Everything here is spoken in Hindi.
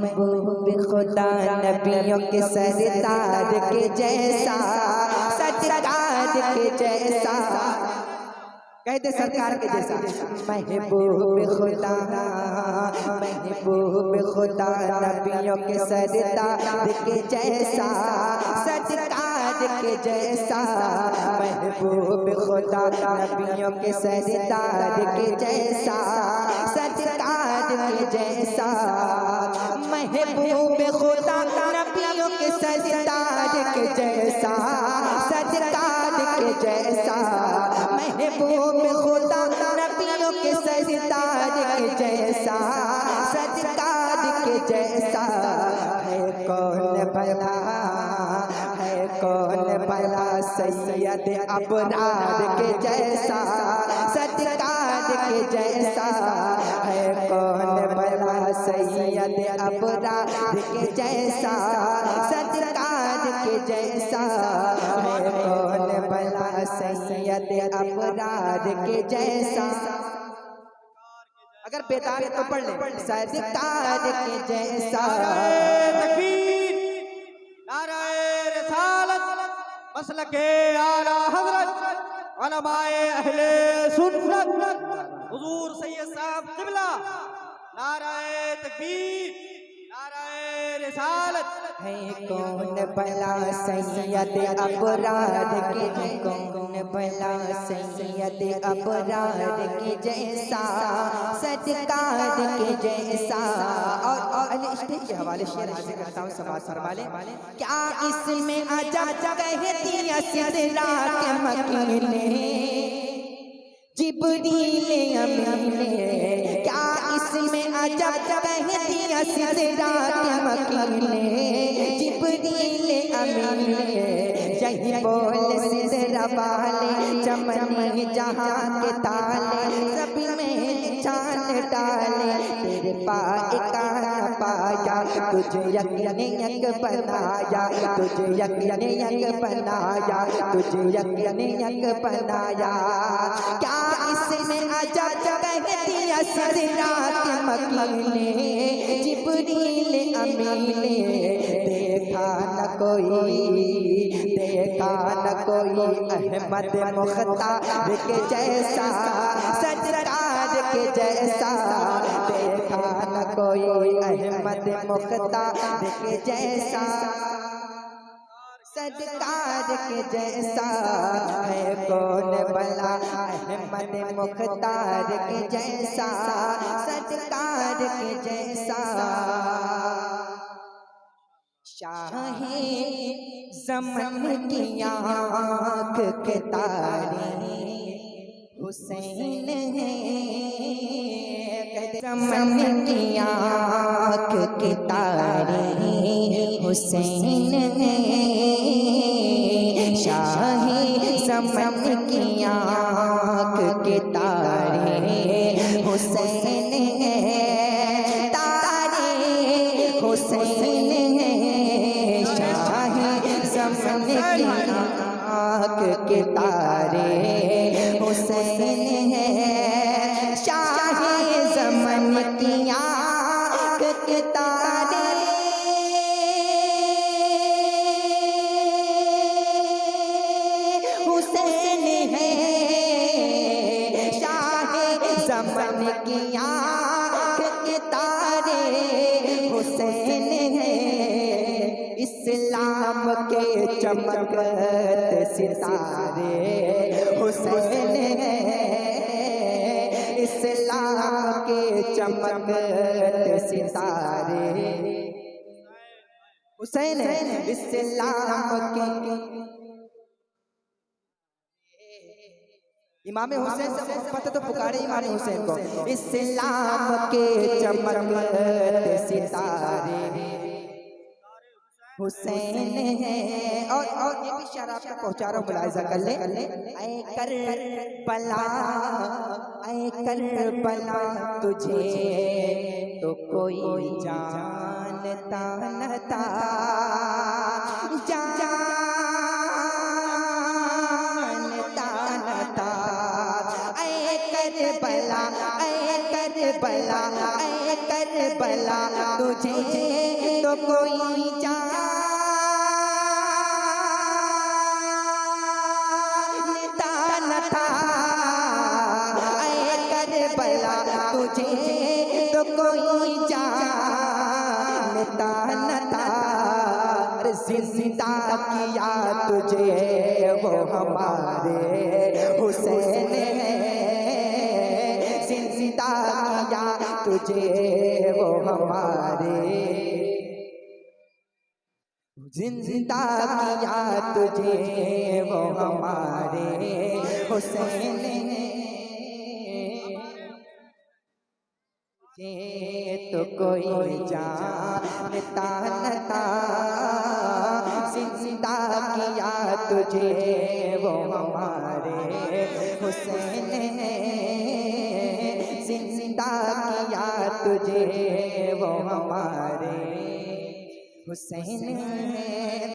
महबूब खुदा नबियों के सरदार के जैसा, सरकार के जैसा, कहते सरकार के जैसा। महबूब खुदा, महबूब खुदा नबियों के सरदार के जैसा, सरकार के जैसा। महबूब खुदा नबियों के सरदार के जैसा, सरकार के जैसा। महबूब खुदा नबियों के सरदार के जैसा, सरकार के जैसा। महबूब खुदा नबियों के सरदार के जैसा, सरकार के जैसा। है कौन भला, है कौन भला सैयद अबरार के जैसा, सरकार के जैसा। है कौन भला सैयद अबरार के जैसा, सरकार के जैसा। है कौन भला सैयद अबरार के जैसा। अगर बेदार है तो पढ़ ले, सरकार के जैसा। तकबीर, नाराए रिसालत, मसलके आला हज़रत, उलमाए अहले सुन्नत, हुजूर सैयद साहब क़िबला। नाराए तकबीर, नाराए रिसालत। है कौन भला सैयद अबरार के, कौन भला सैयद अबरार के जैसा, सरकार के जैसा। और स्टेज के हवाले शेर हाजिर करता हूँ, समाज फरमाले। क्या इसमें अजब कहती सिदरा के मकीने, जिब्रील अमीने। क्या इसमें अजब कहती सिदरा के मकीने, जिब्रील अमीने। यही बोल सिदरा वाले, चमन जहाँ के ताले, सब में चांद डाले। तेरे पाए का पाया, तुझे यकीन यक बनाया, तुझे यकीन यक बनाया, तुझे यकीन यक बनाया। क्या इसमें अजब कहती सरदा के मकीने, जिब्रील अमीने। देखा न कोई, देखा न कोई अहमद मुख्तार के जैसा, सरकार के जैसा। देखा न कोई अहमद मुख्तार के जैसा, सरकार के जैसा। है कौन भला अहमद मुख्तार के जैसा, सरकार के जैसा। शाहे ज़मन की आँख के तारे हुसैन है, ज़मन की आँख के तारे हुसैन है। शाहे ज़मन की आँख के तारे हुसैन है, तारे हुसैन है। शाहे ज़मन की आँख के तारे हुसैन है। शाहे ज़मन की आँख के तारे हुसैन है। शाहे ज़मन की आँख के तारे हुसैन है। इस्लाम के चमकते सितारे हुसैन है। इस्लाम के चमकते सितारे हुसैन है। इस्लाम के इमाम हुसैन से मोहब्बत तो पुकारे इमाम हुसैन को। इस्लाम के चमकते सितारे हुसैन है। और ये भी शेर आपको पहुंचा रहा हूँ, मुलाहिजा कर ले। ऐ करबला, ऐ करबला तुझे तो कोई जानता न था, जानता न था। ऐ करबला, ऐ करबला, ऐ करबला तुझे तो कोई जानता न था। ऐ करबला तुझे तो कोई जानता न था। जिंदा किया तुझे वो हमारे हुसैन ने, जिंदा किया तुझे वो हमारे, जिंदा किया तुझे वो हमारे हुसैन ने। ये तो कोई जानता न था। जिंदा किया तुझे वो हमारे हुसैन ने, जिंदा किया तुझे वो हमारे हुसैन ने।